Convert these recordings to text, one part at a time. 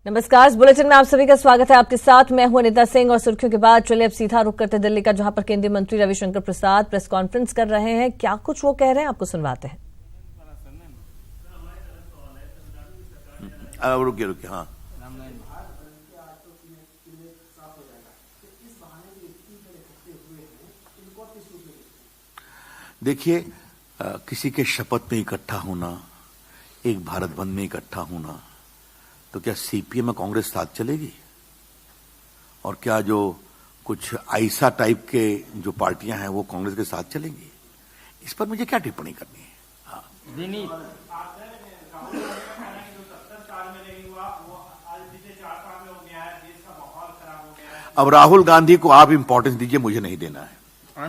नमस्कार, इस बुलेटिन में आप सभी का स्वागत है। आपके साथ मैं हूं अनिता सिंह और सुर्खियों के बाद चलिए अब सीधा रुख करते दिल्ली का, जहां पर केंद्रीय मंत्री रविशंकर प्रसाद प्रेस कॉन्फ्रेंस कर रहे हैं। क्या कुछ वो कह रहे हैं आपको सुनवाते हैं। रुकिए हाँ। देखिए, किसी के शपथ में इकट्ठा होना, एक भारत बंद में इकट्ठा होना, तो क्या सीपीएम में कांग्रेस साथ चलेगी? और क्या जो कुछ आईसा टाइप के जो पार्टियां हैं वो कांग्रेस के साथ चलेंगी? इस पर मुझे क्या टिप्पणी करनी है? हाँ। अब राहुल गांधी को आप इंपॉर्टेंस दीजिए, मुझे नहीं देना है।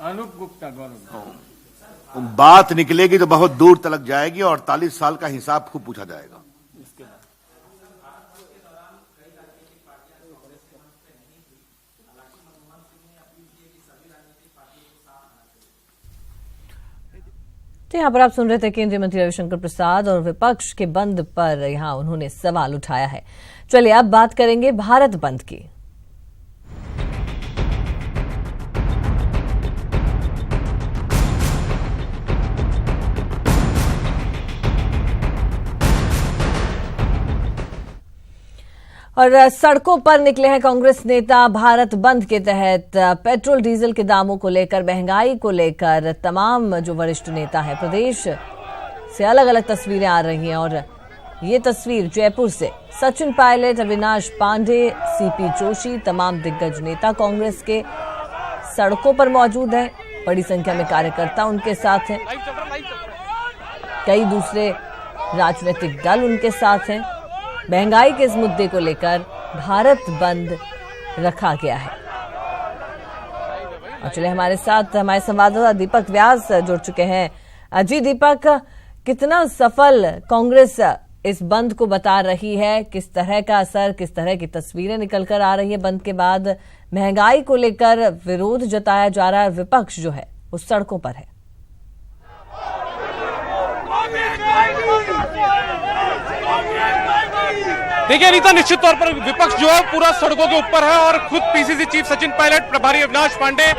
अनूप गुप्ता गौरव बात निकलेगी तो बहुत दूर तक जाएगी और 48 साल का हिसाब खूब पूछा जाएगा। तो यहाँ पर आप सुन रहे थे केंद्रीय मंत्री रविशंकर प्रसाद और विपक्ष के बंद पर यहाँ उन्होंने सवाल उठाया है। चलिए अब बात करेंगे भारत बंद की। और सड़कों पर निकले हैं कांग्रेस नेता। भारत बंद के तहत पेट्रोल डीजल के दामों को लेकर, महंगाई को लेकर तमाम जो वरिष्ठ नेता हैं प्रदेश से अलग अलग तस्वीरें आ रही हैं। और ये तस्वीर जयपुर से सचिन पायलट, अविनाश पांडे, सीपी जोशी, तमाम दिग्गज नेता कांग्रेस के सड़कों पर मौजूद हैं। बड़ी संख्या में कार्यकर्ता उनके साथ हैं, कई दूसरे राजनीतिक दल उनके साथ हैं। महंगाई के इस मुद्दे को लेकर भारत बंद रखा गया है। और चलिए हमारे साथ हमारे संवाददाता दीपक व्यास जुड़ चुके हैं। जी दीपक, कितना सफल कांग्रेस इस बंद को बता रही है? किस तरह का असर, किस तरह की तस्वीरें निकल कर आ रही है बंद के बाद? महंगाई को लेकर विरोध जताया जा रहा है, विपक्ष जो है वो सड़कों पर है। देखिए अनीता, निश्चित तौर पर विपक्ष जो है पूरा सड़कों के ऊपर है और खुद पीसीसी चीफ सचिन पायलट, प्रभारी अविनाश पांडे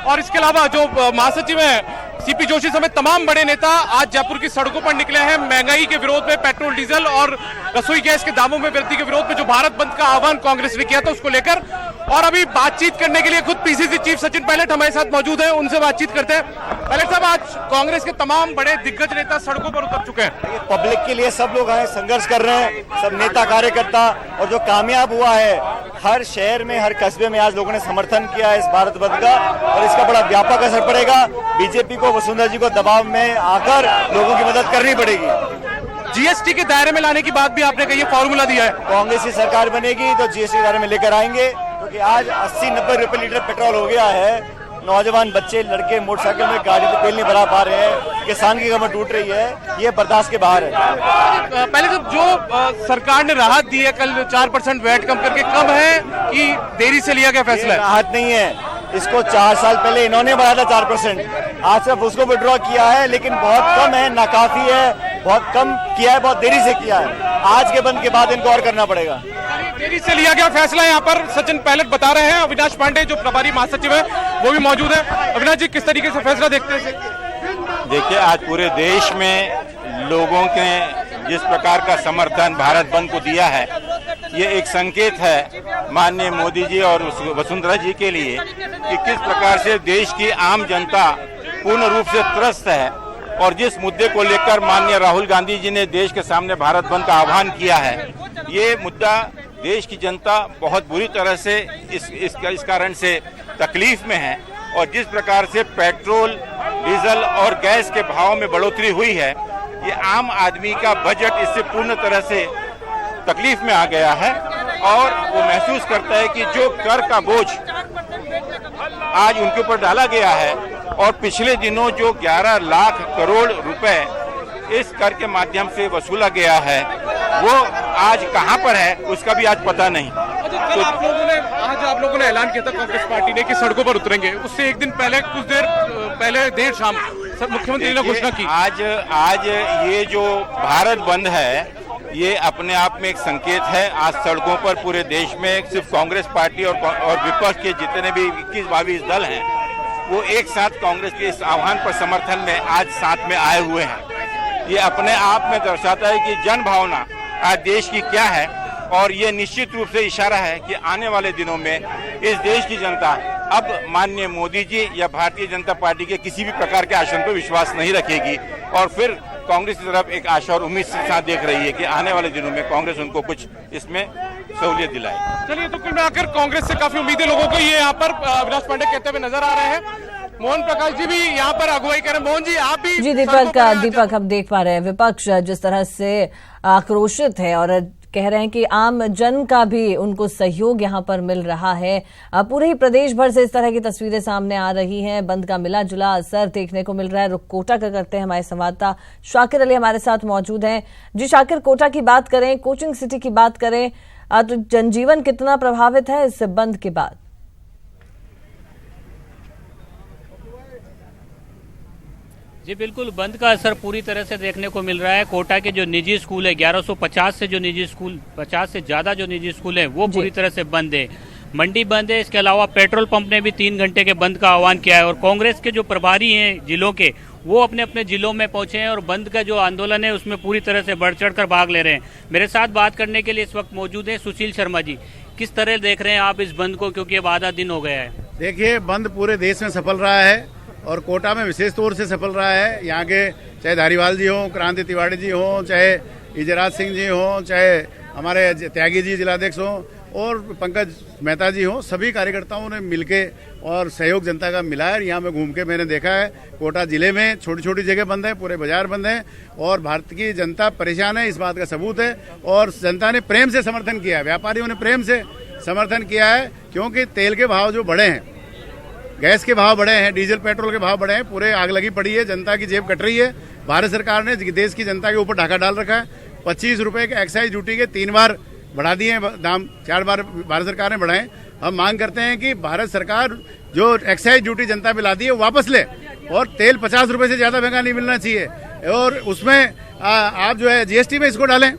और इसके अलावा जो महासचिव है सीपी जोशी समेत तमाम बड़े नेता आज जयपुर की सड़कों पर निकले हैं। महंगाई के विरोध में, पेट्रोल डीजल और रसोई गैस के दामों में वृद्धि के विरोध में जो भारत बंद का आह्वान कांग्रेस ने किया था उसको लेकर। और अभी बातचीत करने के लिए खुद पीसीसी चीफ सचिन पायलट हमारे साथ मौजूद हैं, उनसे बातचीत करते हैं। पायलट साहब, आज कांग्रेस के तमाम बड़े दिग्गज नेता सड़कों पर उतर चुके हैं। पब्लिक के लिए सब लोग आए, संघर्ष कर रहे हैं, सब नेता कार्यकर्ता। और जो कामयाब हुआ है, हर शहर में, हर कस्बे में आज लोगों ने समर्थन किया है इस भारत बंद का और इसका बड़ा व्यापक असर पड़ेगा। बीजेपी को, वसुंधरा जी को दबाव में आकर लोगों की मदद करनी पड़ेगी। जीएसटी के दायरे में लाने की बात भी आपने कही है, फॉर्मूला दिया है। कांग्रेस की सरकार बनेगी तो जीएसटी के दायरे में लेकर आएंगे, क्योंकि आज 80-90 रुपए लीटर पेट्रोल हो गया है। नौजवान बच्चे, लड़के मोटरसाइकिल में गाड़ी पे तेल नहीं भरा पा रहे हैं, किसान की कमर टूट रही है, ये बर्दाश्त के बाहर है। पहले जब जो सरकार ने राहत दी है कल 4% वैट कम करके, कब है कि देरी से लिया गया फैसला है? राहत नहीं है, इसको 4 साल पहले इन्होंने बढ़ाया था 4%, आज सिर्फ उसको विड्रॉ किया है, लेकिन बहुत कम है, नाकाफी है, बहुत कम किया है, बहुत देरी से किया है। आज के बंद के बाद इनको और करना पड़ेगा। देरी से लिया गया फैसला यहाँ पर सचिन पायलट बता रहे हैं। अविनाश पांडे जो प्रभारी महासचिव है वो भी मौजूद है। अविनाश जी, किस तरीके से फैसला देखते हैं? देखिए, आज पूरे देश में लोगों के जिस प्रकार का समर्थन भारत बंद को दिया है, ये एक संकेत है माननीय मोदी जी और वसुंधरा जी के लिए कि किस प्रकार से देश की आम जनता पूर्ण रूप से त्रस्त है। और जिस मुद्दे को लेकर माननीय राहुल गांधी जी ने देश के सामने भारत बंद का आह्वान किया है, ये मुद्दा देश की जनता बहुत बुरी तरह से इस कारण से तकलीफ में है। और जिस प्रकार से पेट्रोल, डीजल और गैस के भाव में बढ़ोतरी हुई है, ये आम आदमी का बजट इससे पूर्ण तरह से तकलीफ में आ गया है और वो महसूस करता है कि जो कर का बोझ आज उनके ऊपर डाला गया है और पिछले दिनों जो 11 लाख करोड़ रुपए इस कर के माध्यम से वसूला गया है, वो आज कहां पर है उसका भी आज पता नहीं। तो आज आप लोगों ने ऐलान किया था कांग्रेस पार्टी ने कि सड़कों पर उतरेंगे, उससे एक दिन पहले, कुछ देर पहले देर शाम मुख्यमंत्री ने घोषणा की। आज ये जो भारत बंद है, ये अपने आप में एक संकेत है। आज सड़कों पर पूरे देश में सिर्फ कांग्रेस पार्टी और विपक्ष के जितने भी 21-22 दल हैं, वो एक साथ कांग्रेस के इस आह्वान पर समर्थन में आज साथ में आए हुए हैं। ये अपने आप में दर्शाता है कि जन भावना आज देश की क्या है, और ये निश्चित रूप से इशारा है कि आने वाले दिनों में इस देश की जनता अब माननीय मोदी जी या भारतीय जनता पार्टी के किसी भी प्रकार के आश्वासन पर विश्वास नहीं रखेगी, और फिर कांग्रेस की तरफ एक आशा और उम्मीद के साथ देख रही है कि आने वाले दिनों में कांग्रेस उनको कुछ इसमें सहूलियत दिलाए। चलिए, तो कुल मिलाकर कांग्रेस से काफी उम्मीदें लोगों को ये यहाँ पर अविनाश पांडे कहते हुए नजर आ रहे हैं। मोहन प्रकाश जी भी यहाँ पर अगुवाई कर रहे हैं। मोहन जी, आप भी जी दीपक हम देख पा रहे हैं विपक्ष जिस तरह से आक्रोशित है और कह रहे हैं कि आम जन का भी उनको सहयोग यहां पर मिल रहा है। पूरे ही प्रदेश भर से इस तरह की तस्वीरें सामने आ रही हैं। बंद का मिला जुला असर देखने को मिल रहा है। रुख कोटा का करते हैं, हमारे संवाददाता शाकिर अली हमारे साथ मौजूद हैं। जी शाकिर, कोटा की बात करें, कोचिंग सिटी की बात करें, तो जनजीवन कितना प्रभावित है इस बंद के बाद? जी बिल्कुल, बंद का असर पूरी तरह से देखने को मिल रहा है। कोटा के जो निजी स्कूल है, 1150 से जो निजी स्कूल, 50 से ज्यादा जो निजी स्कूल है, वो पूरी तरह से बंद है। मंडी बंद है। इसके अलावा पेट्रोल पंप ने भी 3 घंटे के बंद का आह्वान किया है, और कांग्रेस के जो प्रभारी हैं जिलों के, वो अपने अपने जिलों में पहुंचे हैं और बंद का जो आंदोलन है उसमें पूरी तरह से बढ़ चढ़ कर भाग ले रहे हैं। मेरे साथ बात करने के लिए इस वक्त मौजूद है सुशील शर्मा जी। किस तरह देख रहे हैं आप इस बंद को, क्योंकि अब आधा दिन हो गया है? देखिए, बंद पूरे देश में सफल रहा है और कोटा में विशेष तौर से सफल रहा है। यहाँ के चाहे धारीवाल जी हों, क्रांति तिवारी जी हों, चाहे इजराज सिंह जी हों, चाहे हमारे त्यागी जी जिलाध्यक्ष हों और पंकज मेहता जी हों, सभी कार्यकर्ताओं ने मिलके और सहयोग जनता का मिला है। यहाँ में घूम के मैंने देखा है, कोटा जिले में छोटी छोटी जगह बंद है, पूरे बाजार बंद है और भारत की जनता परेशान है, इस बात का सबूत है। और जनता ने प्रेम से समर्थन किया है, व्यापारियों ने प्रेम से समर्थन किया है, क्योंकि तेल के भाव जो बढ़े हैं, गैस के भाव बढ़े हैं, डीजल पेट्रोल के भाव बढ़े हैं, पूरे आग लगी पड़ी है, जनता की जेब कट रही है। भारत सरकार ने देश की जनता के ऊपर ढाका डाल रखा है। 25 रुपए के एक्साइज ड्यूटी के 3 बार बढ़ा दिए हैं दाम, 4 बार भारत सरकार ने बढ़ाए। हम मांग करते हैं कि भारत सरकार जो एक्साइज ड्यूटी जनता पे लाती है वापस ले, और तेल 50 रुपए से ज्यादा महंगा नहीं मिलना चाहिए, और उसमें आप जो है जीएसटी में इसको डालें,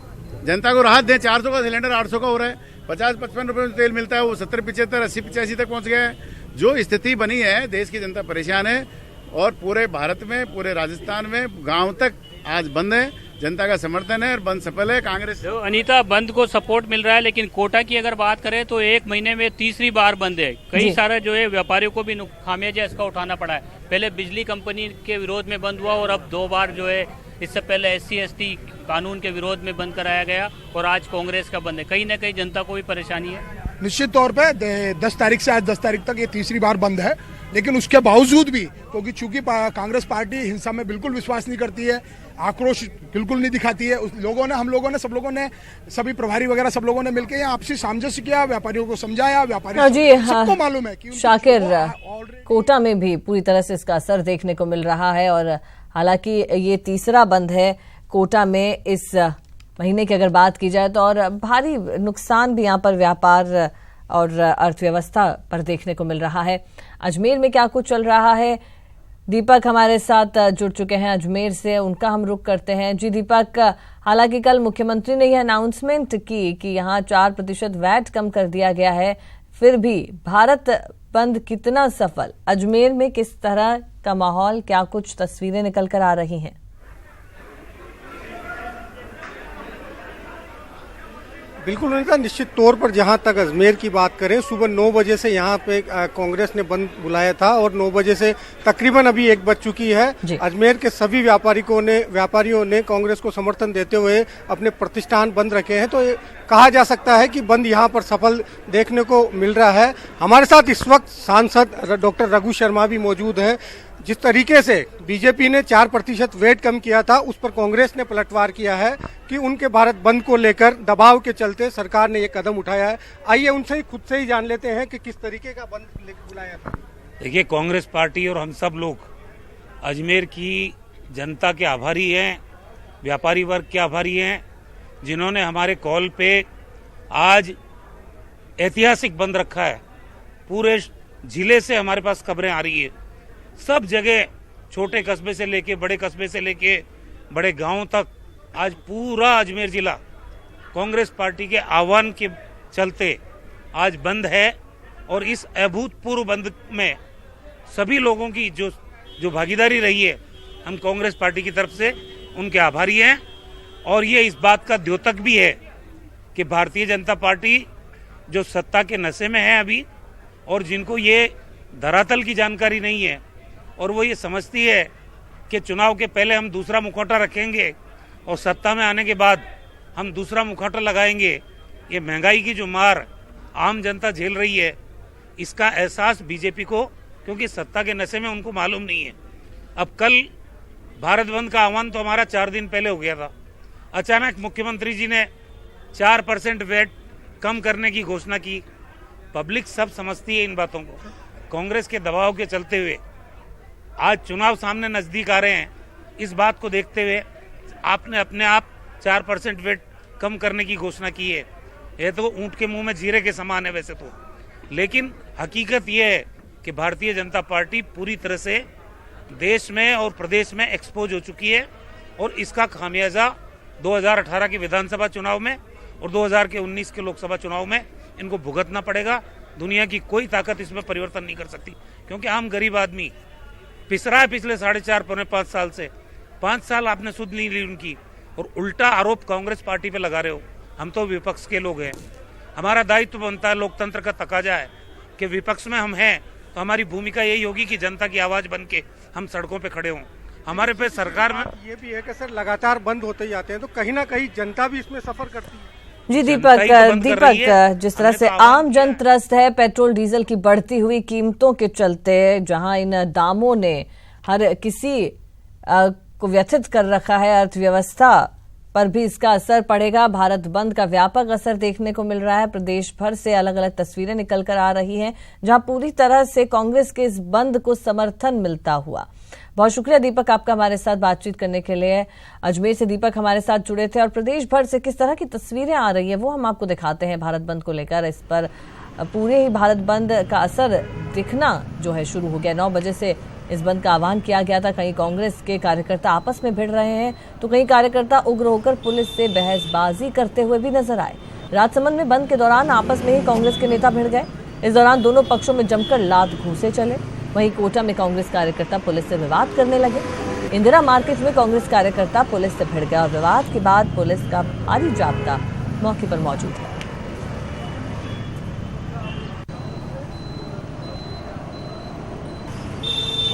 जनता को राहत दें। 400 का सिलेंडर 800 का हो रहा है, 50-55 रुपए में तेल मिलता है, वो 70-75, 80-85 तक पहुंच गया है। जो स्थिति बनी है, देश की जनता परेशान है और पूरे भारत में, पूरे राजस्थान में गांव तक आज बंद है। जनता का समर्थन है और बंद सफल है। कांग्रेस जो अनीता, बंद को सपोर्ट मिल रहा है, लेकिन कोटा की अगर बात करें तो 1 महीने में तीसरी बार बंद है। कई सारे जो है व्यापारियों को भी खामियाजा इसका उठाना पड़ा है। पहले बिजली कंपनी के विरोध में बंद हुआ और अब 2 बार जो है, इससे पहले SC/ST कानून के विरोध में बंद कराया गया और आज कांग्रेस का बंद है। कहीं ना कहीं जनता को भी परेशानी है। निश्चित तौर पे 10 तारीख से आज 10 तारीख तक ये तीसरी बार बंद है, लेकिन उसके बावजूद भी, क्योंकि चूंकि कांग्रेस पार्टी हिंसा में बिल्कुल विश्वास नहीं करती है, आक्रोश बिल्कुल नहीं दिखाती है, सब लोगों ने सभी प्रभारी वगैरह सब लोगों ने मिलकर यहाँ आपसी सामंजस्य किया, व्यापारियों को समझाया, व्यापारियों सबको मालूम है कि शाकिर, कोटा में भी पूरी तरह से इसका असर देखने को मिल रहा है। और हालांकि ये तीसरा बंद है कोटा में इस महीने की अगर बात की जाए तो, और भारी नुकसान भी यहाँ पर व्यापार और अर्थव्यवस्था पर देखने को मिल रहा है। अजमेर में क्या कुछ चल रहा है? दीपक हमारे साथ जुड़ चुके हैं अजमेर से, उनका हम रुख करते हैं। जी दीपक, हालांकि कल मुख्यमंत्री ने यह अनाउंसमेंट की कि यहाँ 4% वैट कम कर दिया गया है, फिर भी भारत बंद कितना सफल? अजमेर में किस तरह का माहौल, क्या कुछ तस्वीरें निकल कर आ रही हैं? बिल्कुल अनीता, निश्चित तौर पर जहां तक अजमेर की बात करें, सुबह 9 बजे से यहां पे कांग्रेस ने बंद बुलाया था और 9 बजे से तकरीबन अभी 1 बज चुकी है। अजमेर के सभी व्यापारियों ने कांग्रेस को समर्थन देते हुए अपने प्रतिष्ठान बंद रखे हैं। तो कहा जा सकता है कि बंद यहां पर सफल देखने को मिल रहा है। हमारे साथ इस वक्त सांसद डॉक्टर रघु शर्मा भी मौजूद हैं। जिस तरीके से बीजेपी ने 4% वेट कम किया था, उस पर कांग्रेस ने पलटवार किया है कि उनके भारत बंद को लेकर दबाव के चलते सरकार ने ये कदम उठाया है। आइए उनसे खुद से ही जान लेते हैं कि किस तरीके का बंद बुलाया था। देखिए, कांग्रेस पार्टी और हम सब लोग अजमेर की जनता के आभारी हैं, व्यापारी वर्ग के आभारी हैं, जिन्होंने हमारे कॉल पे आज ऐतिहासिक बंद रखा है। पूरे जिले से हमारे पास खबरें आ रही है, सब जगह, छोटे कस्बे से लेके बड़े कस्बे से लेके बड़े गांव तक, आज पूरा अजमेर जिला कांग्रेस पार्टी के आह्वान के चलते आज बंद है और इस अभूतपूर्व बंद में सभी लोगों की जो भागीदारी रही है, हम कांग्रेस पार्टी की तरफ से उनके आभारी हैं। और ये इस बात का द्योतक भी है कि भारतीय जनता पार्टी जो सत्ता के नशे में है अभी, और जिनको ये धरातल की जानकारी नहीं है और वो ये समझती है कि चुनाव के पहले हम दूसरा मुखौटा रखेंगे और सत्ता में आने के बाद हम दूसरा मुखौटा लगाएंगे। ये महंगाई की जो मार आम जनता झेल रही है, इसका एहसास बीजेपी को, क्योंकि सत्ता के नशे में उनको मालूम नहीं है। अब कल भारत बंद का आह्वान तो हमारा 4 दिन पहले हो गया था। अचानक मुख्यमंत्री जी ने 4% वैट कम करने की घोषणा की। पब्लिक सब समझती है इन बातों को। कांग्रेस के दबाव के चलते हुए आज चुनाव सामने नजदीक आ रहे हैं, इस बात को देखते हुए आपने अपने आप 4% वैट कम करने की घोषणा की है। यह तो ऊंट के मुंह में जीरे के समान है वैसे तो, लेकिन हकीकत यह है कि भारतीय जनता पार्टी पूरी तरह से देश में और प्रदेश में एक्सपोज हो चुकी है और इसका खामियाजा 2018 के विधानसभा चुनाव में और 2019 के लोकसभा चुनाव में इनको भुगतना पड़ेगा। दुनिया की कोई ताकत इसमें परिवर्तन नहीं कर सकती, क्योंकि आम गरीब आदमी पिस रहा है पिछले 4.5 पौने 5 साल से। 5 साल आपने सुध नहीं ली उनकी और उल्टा आरोप कांग्रेस पार्टी पे लगा रहे हो। हम तो विपक्ष के लोग हैं, हमारा दायित्व बनता है, लोकतंत्र का तकाजा है कि विपक्ष में हम हैं तो हमारी भूमिका यही होगी कि जनता की आवाज बन के हम सड़कों पे खड़े हों। हमारे पे सरकार में ये भी है कि सर लगातार बंद होते जाते हैं तो कहीं ना कहीं जनता भी इसमें सफर करती है। जी दीपक, जिस तरह से आम जन त्रस्त है पेट्रोल डीजल की बढ़ती हुई कीमतों के चलते, जहां इन दामों ने हर किसी को व्यथित कर रखा है, अर्थव्यवस्था पर भी इसका असर पड़ेगा। भारत बंद का व्यापक असर देखने को मिल रहा है। प्रदेश भर से अलग अलग तस्वीरें निकल कर आ रही हैं, जहां पूरी तरह से कांग्रेस के इस बंद को समर्थन मिलता हुआ। बहुत शुक्रिया दीपक आपका हमारे साथ बातचीत करने के लिए। अजमेर से दीपक हमारे साथ जुड़े थे और प्रदेश भर से किस तरह की तस्वीरें आ रही है वो हम आपको दिखाते हैं भारत बंद को लेकर। इस पर पूरे ही भारत बंद का असर दिखना जो है शुरू हो गया। 9 बजे से इस बंद का आह्वान किया गया था। कहीं कांग्रेस के कार्यकर्ता आपस में भिड़ रहे हैं तो कहीं कार्यकर्ता उग्र होकर पुलिस से बहसबाजी करते हुए भी नजर आए। राजसमंद में बंद के दौरान आपस में ही कांग्रेस के नेता भिड़ गए। इस दौरान दोनों पक्षों में जमकर लात घूंसे चले। वहीं कोटा में कांग्रेस कार्यकर्ता पुलिस से विवाद करने लगे। इंदिरा मार्केट में कांग्रेस कार्यकर्ता पुलिस से भिड़ गया और विवाद के बाद पुलिस का भारी जाब्ता मौके पर मौजूद है।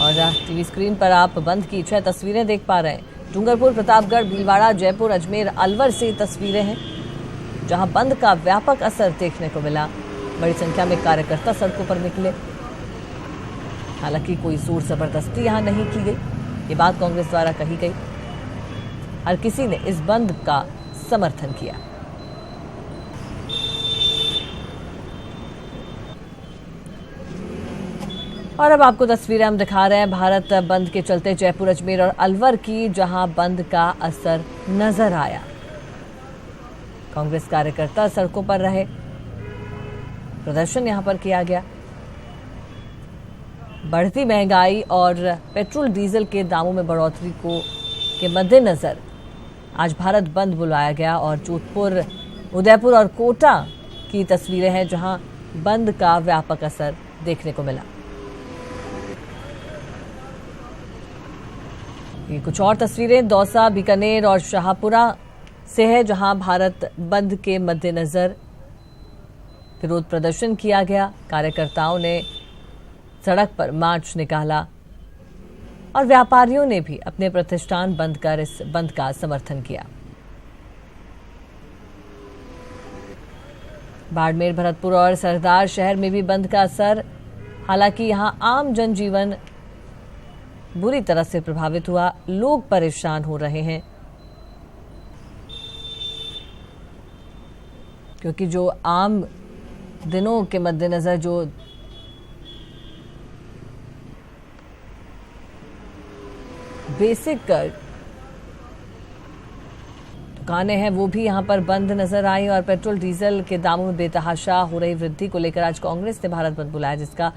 और टीवी स्क्रीन पर आप बंद की 6 तस्वीरें देख पा रहे हैं। डूंगरपुर, प्रतापगढ़, भीलवाड़ा, जयपुर, अजमेर, अलवर से तस्वीरें हैं जहां बंद का व्यापक असर देखने को मिला। बड़ी संख्या में कार्यकर्ता सड़कों पर निकले। हालांकि कोई जोर जबरदस्ती यहां नहीं की गई, ये बात कांग्रेस द्वारा कही गई। हर किसी ने इस बंद का समर्थन किया। और अब आपको तस्वीरें हम दिखा रहे हैं भारत बंद के चलते जयपुर, अजमेर और अलवर की, जहां बंद का असर नजर आया। कांग्रेस कार्यकर्ता सड़कों पर रहे, प्रदर्शन यहां पर किया गया। बढ़ती महंगाई और पेट्रोल डीजल के दामों में बढ़ोतरी के मद्देनजर आज भारत बंद बुलाया गया और जोधपुर, उदयपुर और कोटा की तस्वीरें हैं जहां बंद का व्यापक असर देखने को मिला। ये कुछ और तस्वीरें दौसा, बीकानेर और शाहपुरा से है जहां भारत बंद के मद्देनजर विरोध प्रदर्शन किया गया। कार्यकर्ताओं ने सड़क पर मार्च निकाला और व्यापारियों ने भी अपने प्रतिष्ठान बंद कर इस बंद का समर्थन किया। बाड़मेर, भरतपुर और सरदार शहर में भी बंद का असर। हालांकि यहां आम जनजीवन बुरी तरह से प्रभावित हुआ, लोग परेशान हो रहे हैं क्योंकि जो आम दिनों के मद्देनजर जो बेसिक दुकानें हैं वो भी यहां पर बंद नजर आई और पेट्रोल डीजल के दामों में बेतहाशा हो रही वृद्धि को लेकर आज कांग्रेस ने भारत बंद बुलाया, जिसका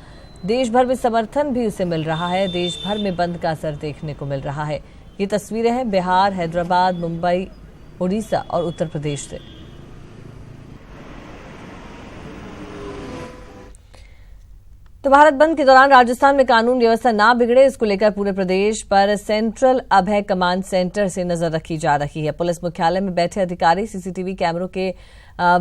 देश भर में समर्थन भी उसे मिल रहा है। देश भर में बंद का असर देखने को मिल रहा है। ये तस्वीरें हैं बिहार, हैदराबाद, मुंबई, उड़ीसा और उत्तर प्रदेश से। तो भारत बंद के दौरान राजस्थान में कानून व्यवस्था ना बिगड़े, इसको लेकर पूरे प्रदेश पर सेंट्रल अभय कमांड सेंटर से नजर रखी जा रही है। पुलिस मुख्यालय में बैठे अधिकारी सीसीटीवी कैमरों के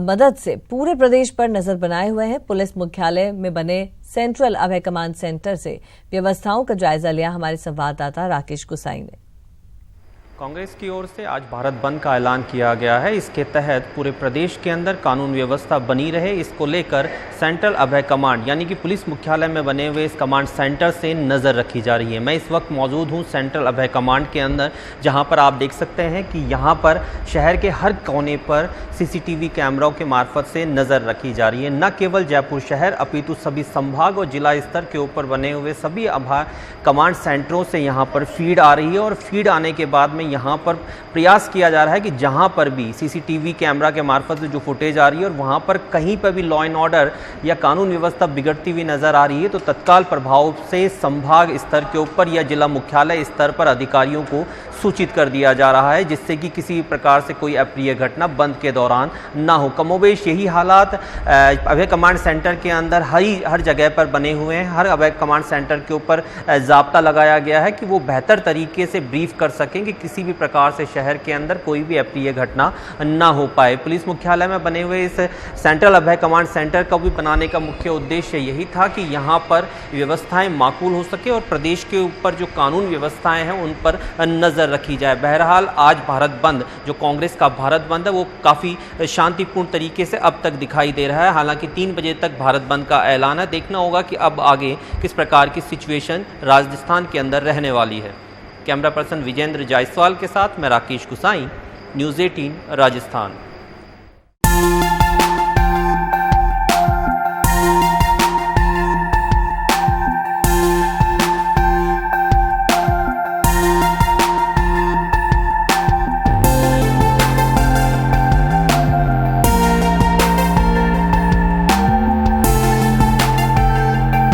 मदद से पूरे प्रदेश पर नजर बनाए हुए हैं। पुलिस मुख्यालय में बने सेंट्रल अभय कमांड सेंटर से व्यवस्थाओं का जायजा लिया हमारे संवाददाता राकेश गुसाई ने। कांग्रेस की ओर से आज भारत बंद का ऐलान किया गया है। इसके तहत पूरे प्रदेश के अंदर कानून व्यवस्था बनी रहे, इसको लेकर सेंट्रल अभय कमांड यानी कि पुलिस मुख्यालय में बने हुए इस कमांड सेंटर से नज़र रखी जा रही है। मैं इस वक्त मौजूद हूं सेंट्रल अभय कमांड के अंदर, जहां पर आप देख सकते हैं कि यहां पर शहर के हर कोने पर सीसीटीवी कैमरों के मार्फत से नज़र रखी जा रही है। न केवल जयपुर शहर अपितु सभी संभाग और जिला स्तर के ऊपर बने हुए सभी अभय कमांड सेंटरों से यहाँ पर फीड आ रही है और फीड आने के बाद में यहाँ पर प्रयास किया जा रहा है कि जहाँ पर भी सीसीटीवी कैमरा के मार्फत से जो फुटेज आ रही है और वहाँ पर कहीं पर भी लॉ एंड ऑर्डर या कानून व्यवस्था बिगड़ती हुई नजर आ रही है तो तत्काल प्रभाव से संभाग स्तर के ऊपर या जिला मुख्यालय स्तर पर अधिकारियों को सूचित कर दिया जा रहा है, जिससे कि किसी प्रकार से कोई अप्रिय घटना बंद के दौरान ना हो। कमोबेश यही हालात अभय कमांड सेंटर के अंदर हर जगह पर बने हुए हैं। हर अभय कमांड सेंटर के ऊपर जाब्ता लगाया गया है कि वो बेहतर तरीके से ब्रीफ कर सकें कि किसी भी प्रकार से शहर के अंदर कोई भी अप्रिय घटना ना हो पाए। पुलिस मुख्यालय में बने हुए इस सेंट्रल अभय कमांड सेंटर का भी बनाने का मुख्य उद्देश्य यही था कि यहाँ पर व्यवस्थाएं माकूल हो सके और प्रदेश के ऊपर जो कानून व्यवस्थाएं हैं उन पर नजर रखी जाए। बहरहाल आज भारत बंद, जो कांग्रेस का भारत बंद है, वो काफी शांतिपूर्ण तरीके से अब तक दिखाई दे रहा है। हालांकि 3 बजे तक भारत बंद का ऐलान है। देखना होगा कि अब आगे किस प्रकार की सिचुएशन राजस्थान के अंदर रहने वाली है। कैमरा पर्सन विजेंद्र जायसवाल के साथ मैं राकेश गुसाई, न्यूज़ 18 राजस्थान।